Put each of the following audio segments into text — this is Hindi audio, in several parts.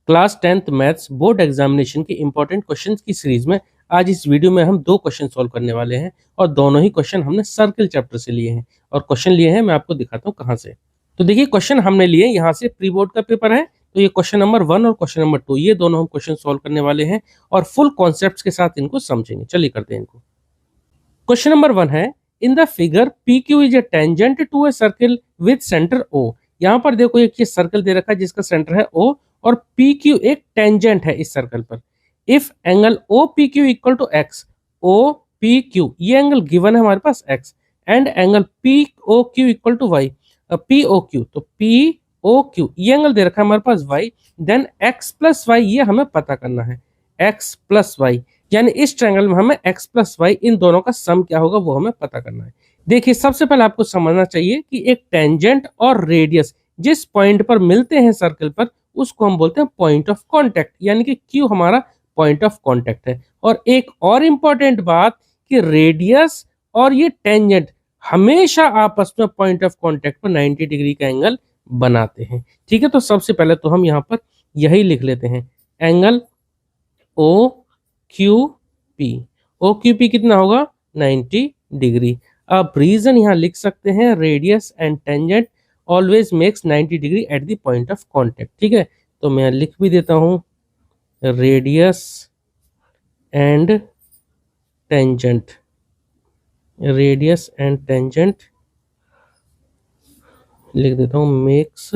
Class 10th maths board examination के इंपॉर्टेंट क्वेश्चंस की सीरीज में आज इस वीडियो में हम दो क्वेश्चन सॉल्व करने वाले हैं और दोनों ही क्वेश्चन हमने सर्किल चैप्टर से लिए हैं और क्वेश्चन लिए हैं मैं आपको दिखाता हूं कहां से। तो देखिए क्वेश्चन हमने लिए यहां से, प्री बोर्ड का पेपर है, तो ये क्वेश्चन नंबर 1 और क्वेश्चन नंबर 2 ये दोनों हम क्वेश्चन सॉल्व करने वाले हैं और फुल कॉन्सेप्ट्स के साथ इनको समझेंगे। चलिए करते हैं इनको। क्वेश्चन नंबर 1 है, in the figure P Q is a tangent to a circle with centre O. यहाँ पर देखो एक ये सर्कल दे रखा है जिसका सेंटर है ओ और पी क्यू एक टेंजेंट है इस सर्कल पर। If angle O P Q equal to X, O P Q ये एंगल गिवन है हमारे पास X, and angle P O Q equal to Y, P O Q, तो पी ओ क्यू ये एंगल दे रखा है हमारे पास Y, then X plus Y ये हमें पता करना है, एक्स प्लस वाई, यानी इस ट्रायंगल में हमें x प्लस वाई इन दोनों का सम क्या होगा वो हमें पता करना है। देखिए सबसे पहले आपको समझना चाहिए कि एक टेंजेंट और रेडियस जिस पॉइंट पर मिलते हैं सर्कल पर उसको हम बोलते हैं पॉइंट ऑफ कांटेक्ट, यानी कि Q हमारा पॉइंट ऑफ कांटेक्ट है। और एक और इंपॉर्टेंट बात कि रेडियस और ये टेंजेंट हमेशा आपस में पॉइंट ऑफ कांटेक्ट पर 90 डिग्री का एंगल बनाते हैं। ठीक है, तो सबसे पहले तो हम यहाँ पर यही लिख लेते हैं, angle O Q P, O Q P कितना होगा 90 डिग्री। अब रीजन यहाँ लिख सकते हैं, radius and tangent always makes 90 degree at the point of contact. ठीक है, तो मैं लिख भी देता हूँ, radius and tangent, radius and tangent लिख देता हूँ makes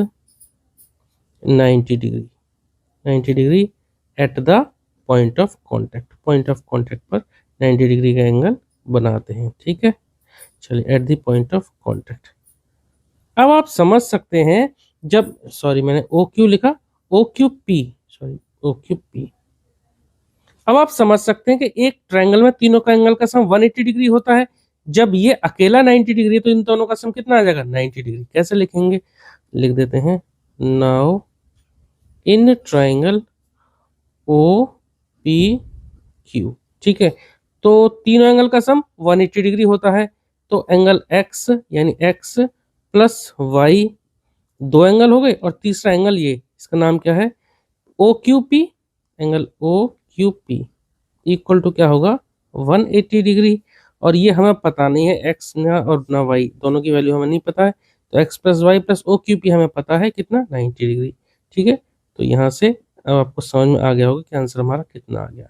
90 degree, 90 degree at the point of contact, point of contact पर 90 डिग्री का एंगल बनाते हैं। ठीक है, चलिए at the point of contact. अब आप समझ सकते हैं, जब सॉरी मैंने ओ क्यू लिखा, O Q P, sorry O Q P. अब आप समझ सकते हैं कि एक ट्रायंगल में तीनों का एंगल का सम 180 डिग्री होता है। जब ये अकेला 90 डिग्री है तो इन दोनों का सम कितना आ जाएगा 90 डिग्री। कैसे लिखेंगे, लिख देते हैं, now in triangle O P Q. ठीक है, तो तीनों एंगल का सम 180 डिग्री होता है, तो एंगल x यानी x प्लस वाई, दो एंगल हो गए, और तीसरा एंगल ये, इसका नाम क्या है O Q P, angle O Q P equal to क्या होगा 180 डिग्री। और ये हमें पता नहीं है, x ना और ना y, दोनों की वैल्यू हमें नहीं पता है, तो x plus y plus O Q P हमें पता है कितना 90 डिग्री। ठीक है, तो यहाँ से अब आपको समझ में आ गया होगा कि आंसर हमारा कितना आ गया।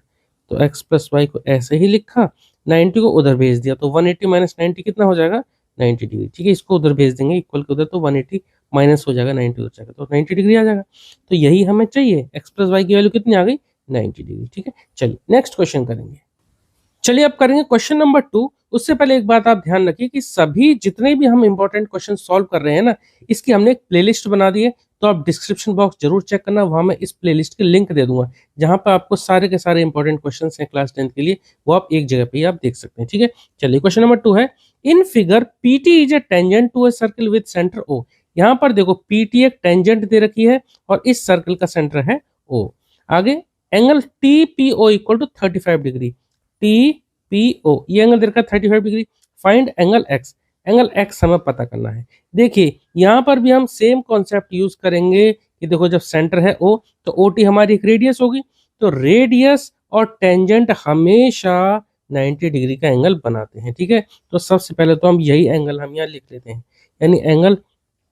तो x प्लस वाई को ऐसे ही लिखा, 90 को उधर भेज दिया, तो 180 माइनस 90 कितना हो जाएगा 90 डिग्री। ठीक है, इसको उधर भेज देंगे इक्वल के उधर, तो 180 माइनस हो जाएगा 90 हो जाएगा, तो 90 डिग्री आ जाएगा। तो यही हमें चाहिए, x प्लस वाई की वैल्यू कितनी आ गई 90 डिग्री। ठीक है, चलिए नेक्स्ट क्वेश्चन करेंगे। चलिए अब करेंगे क्वेश्चन नंबर 2। उससे पहले एक बात आप ध्यान रखिए कि सभी जितने भी हम इंपॉर्टेंट क्वेश्चन सॉल्व कर रहे हैं ना, इसकी हमने एक प्लेलिस्ट बना दी है, तो आप डिस्क्रिप्शन बॉक्स जरूर चेक करना, वहां मैं इस प्लेलिस्ट के लिंक दे दूंगा जहां पर आपको सारे के सारे इंपॉर्टेंट क्वेश्चन हैं क्लास 10 के लिए, वो आप एक जगह पे ही आप देख सकते हैं। ठीक है, चलिए क्वेश्चन नंबर 2 है, in figure PT is a tangent to a circle with centre O. यहाँ पर देखो पीटी एक टेंजेंट दे रखी है और इस सर्कल का सेंटर है ओ। आगे angle T P O equal to 35 degree, T P O ये एंगल दे रखा है 35 degree. Find angle x, angle x हमें पता करना है। देखिए यहाँ पर भी हम सेम कॉन्सेप्ट यूज करेंगे कि देखो जब सेंटर है ओ तो ओ टी हमारी एक रेडियस होगी, तो रेडियस और टेंजेंट हमेशा 90 डिग्री का एंगल बनाते हैं। ठीक है, तो सबसे पहले तो हम यही एंगल हम यहाँ लिख लेते हैं, यानी angle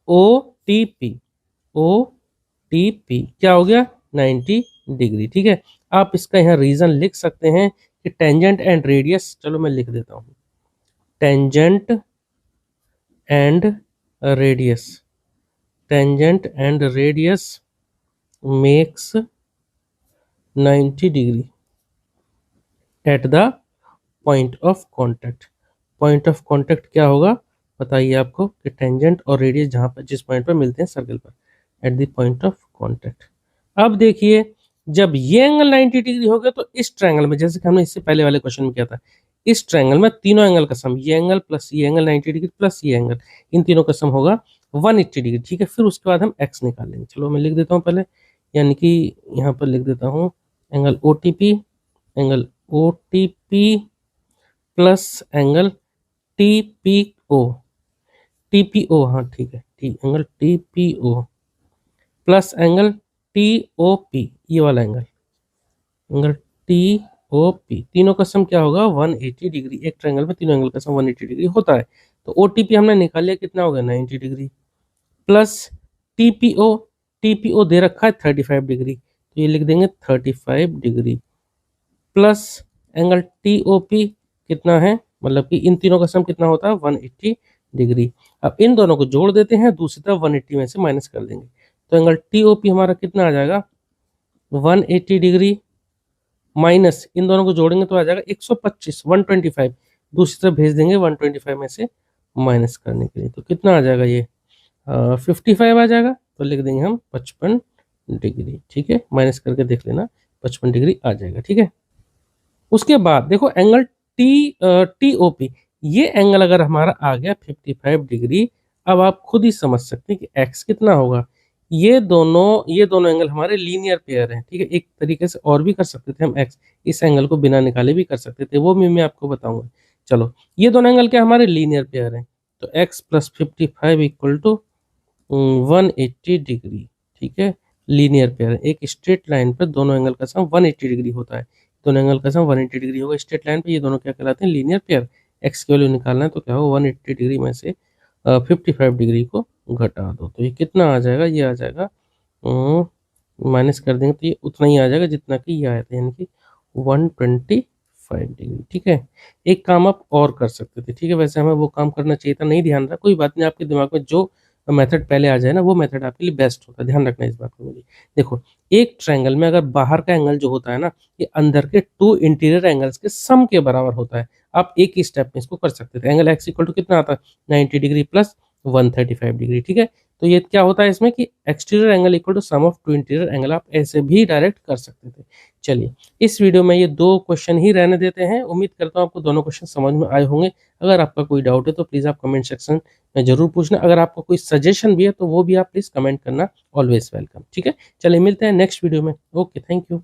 O T P, O T P क्या हो गया 90 डिग्री। ठीक है, आप इसका यहाँ रीजन लिख सकते हैं कि टेंजेंट एंड रेडियस, चलो मैं लिख देता हूँ, tangent and radius, tangent and radius makes 90 degree at the point of contact. Point of contact क्या होगा बताइए आपको, कि टेंजेंट और रेडियस जहां पर जिस पॉइंट पर मिलते हैं सर्कल पर, at the point of contact. अब देखिए जब ये एंगल 90 डिग्री हो गया तो इस ट्रायंगल में, जैसे कि हमने इससे पहले वाले क्वेश्चन में किया था, इस ट्रायंगल में तीनों एंगल का सम, ये एंगल प्लस ये एंगल 90 डिग्री प्लस ये एंगल, इन तीनों का सम होगा 180 डिग्री। ठीक है, फिर उसके बाद हम एक्स निकाल लेंगे। चलो मैं लिख देता हूँ पहले, यानी कि यहाँ पर लिख देता हूँ angle O T P, angle O T P plus angle T P O, T P O, हाँ ठीक है, angle T P O plus angle TOP, ये वाला एंगल, एंगल TOP, तीनों का सम क्या होगा 180 डिग्री। एक ट्रायंगल में तीनों एंगल का सम 180 डिग्री होता है। तो OTP हमने निकाल लिया, कितना हो गया 90 डिग्री, प्लस TPO, TPO दे रखा है 35 डिग्री, तो ये लिख देंगे 35 डिग्री, प्लस एंगल TOP कितना है, मतलब कि इन तीनों का सम कितना होता है 180 डिग्री। अब इन दोनों को जोड़ देते हैं, दूसरी तरफ 180 में से माइनस कर देंगे, तो एंगल TOP हमारा कितना आ जाएगा 180 डिग्री, माइनस इन दोनों को जोड़ेंगे तो आ जाएगा 125, 125, दूसरी तरफ भेज देंगे 125 में से माइनस करने के लिए, तो कितना आ जाएगा ये 55 आ जाएगा, तो लिख देंगे हम 55 डिग्री। ठीक है, माइनस करके देख लेना, 55 डिग्री आ जाएगा। ठीक है, उसके बाद देखो एंगल TOP, ये एंगल अगर हमारा आ गया 55 डिग्री, अब आप खुद ही समझ सकते हैं कि x कितना होगा। ये दोनों एंगल हमारे लीनियर पेयर हैं। ठीक है, एक तरीके से और भी कर सकते थे हम, x इस एंगल को बिना निकाले भी कर सकते थे, वो भी मैं आपको बताऊंगा। चलो, ये दोनों एंगल क्या हमारे लीनियर पेयर हैं, तो x plus 55 equal to 180 degree. ठीक है, लीनियर पेयर है, एक स्ट्रेट लाइन पर दोनों एंगल का सम 180 डिग्री होता है, दोनों एंगल का सम 180 डिग्री होगा स्ट्रेट लाइन पे, ये दोनों क्या कहलाते हैं लीनियर पेयर। एक्स की वैल्यू निकालना है तो क्या होगा 180 डिग्री में से 55 डिग्री को घटा दो, तो ये कितना आ जाएगा, ये आ जाएगा माइनस कर देंगे तो ये उतना ही आ जाएगा जितना कि ये आया था, यानी कि 125 डिग्री। ठीक है, एक काम आप और कर सकते थे। ठीक है, वैसे हमें वो काम करना चाहिए था, नहीं ध्यान रहा, कोई बात नहीं, आपके दिमाग में जो मेथड पहले आ जाए ना, वो मेथड आपके लिए बेस्ट होता है, ध्यान रखना इस बात को मेरी। देखो, एक ट्रायंगल में अगर बाहर का एंगल जो होता है ना, ये अंदर के 2 इंटीरियर एंगल्स के सम के बराबर होता है। आप एक ही स्टेप में इसको कर सकते थे। एंगल x इक्वल टू कितना आता है 90 डिग्री प्लस 135 डिग्री। ठीक है, तो ये क्या होता है इसमें कि exterior angle equal to sum of 2 interior angle, आप ऐसे भी डायरेक्ट कर सकते थे। चलिए, इस वीडियो में ये 2 क्वेश्चन ही रहने देते हैं। उम्मीद करता हूँ आपको दोनों क्वेश्चन समझ में आए होंगे। अगर आपका कोई डाउट है तो प्लीज़ आप कमेंट सेक्शन में जरूर पूछना। अगर आपका कोई सजेशन भी है तो वो भी आप प्लीज़ कमेंट करना, ऑलवेज वेलकम। ठीक है, चलिए मिलते हैं नेक्स्ट वीडियो में। Okay, thank you.